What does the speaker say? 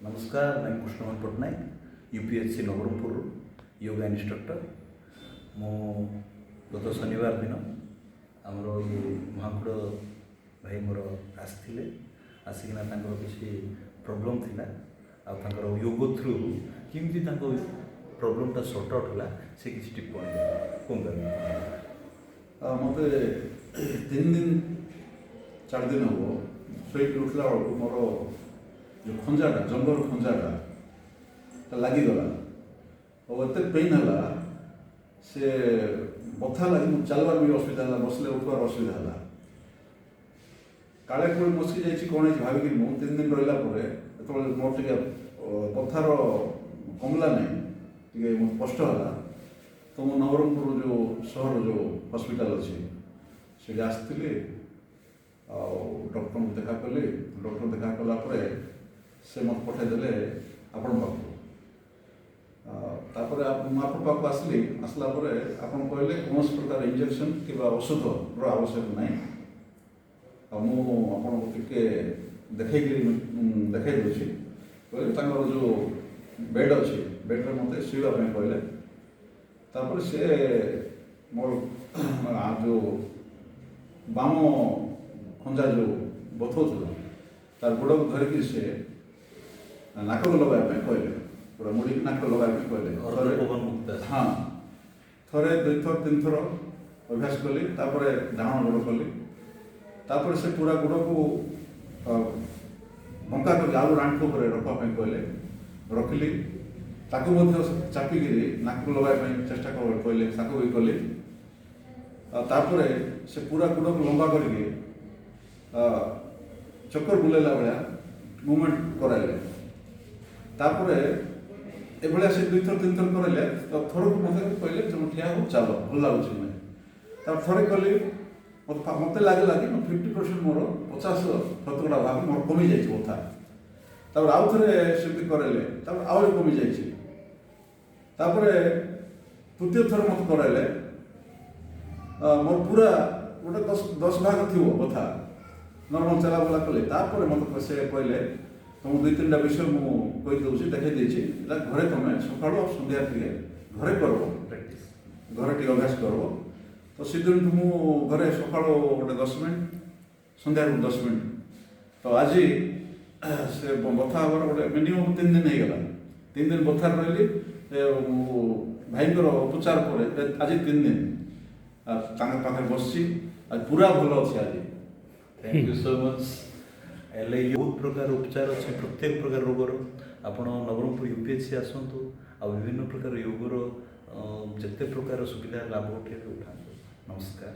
नमस्कार मैं Krishnamohan Patnaik UPSC Nabarangpur yoga instructor मो गत शनिवार दिन आमर ये महाकूड़ भाई मोर आसते आसिकिना किसी प्रोब्लेम थिला आर योग थ्रू केमती प्रोब्लेमटा सर्ट आउट है से किसी टिप्पणी कौन मत 3 दिन 4 दिन हम शोक उठला बेलू मोर जो खंजाटा जंगर खंजाटा लगिगला और एत पेन है से बथा लगे चलवार भी असुविधा है बसले उठवार असुविधा है काले कोई मस्की जाइए कौन है भाविक 3 दिन रहा मोर टे बथार कमला नहीं कष्ट है तो मो नवरंगपुर जो सहर जो हॉस्पिटल अच्छी से आसती डॉक्टर को देखा कली डॉक्टर देखा कलापर से मत पठेदेले आपण पाखु आपण पाख आसली आसला आपण कहले कौन प्रकार इंजेक्शन कि औषध आवश्यक ना मुझे देखा दूसरी कहले जो बेड अच्छी बेड्रे मत शुवाई कहले तापर से मोर जो बाम खंजा जो बथौला तार गोड़ को धरिकी से नाक लगाया कहले पूरा मुड़ी नाक लगाया कहले हाँ थे 2 थर 3 थर अभ्यास कली डाण गोड़ कली तापर से पूरा गोड़ को बंका कर आलू रांठ रखापी कहले रखिली चापिक नाक लगाया चेष्टा कहले ताकू भी कली तापर से पूरा गोड़ को लंबा करके चक्कर बुलेला भाया मुवमेंट कराइले तापर एभलिया से 2 थर 3 थर कराइले तो थर को मत कहले तुम ठिया हो चलो भल लगुच मैं थे कली मत लगे कि 50% मोर 50% भाग मोर कमी जाइए बथा तापर आउ थे सेमती कराइले तापर आउ कमी जापर तृतीय थर मत कराइले मोर पूरा गोटे 10 भाग थी बथा नर्माल चला बुला कले मत से कहले तुम 2-3टा विषय मुझे देखी घरे तुम सका सन्ध्या घरे कर घरे टे अभ्यास कर तो से दिन घरे सका गोटे 10 मिनट सन्ध्या 10 मिनट तो आज से बथा हमार गोटे मिनिमम 3 दिन होगा 3 दिन बथार रही भाई उपचार पर आज 3 दिन पाखे बस आज पूरा भल अच्छे आज thank you so much L बहुत प्रकार उपचार अच्छे प्रत्येक प्रकार रोगर आपण नवरंगपुर यूपीएससी आसतु आ विभिन्न प्रकार योगर जिते प्रकार सुविधा लाभ उठे उठा नमस्कार।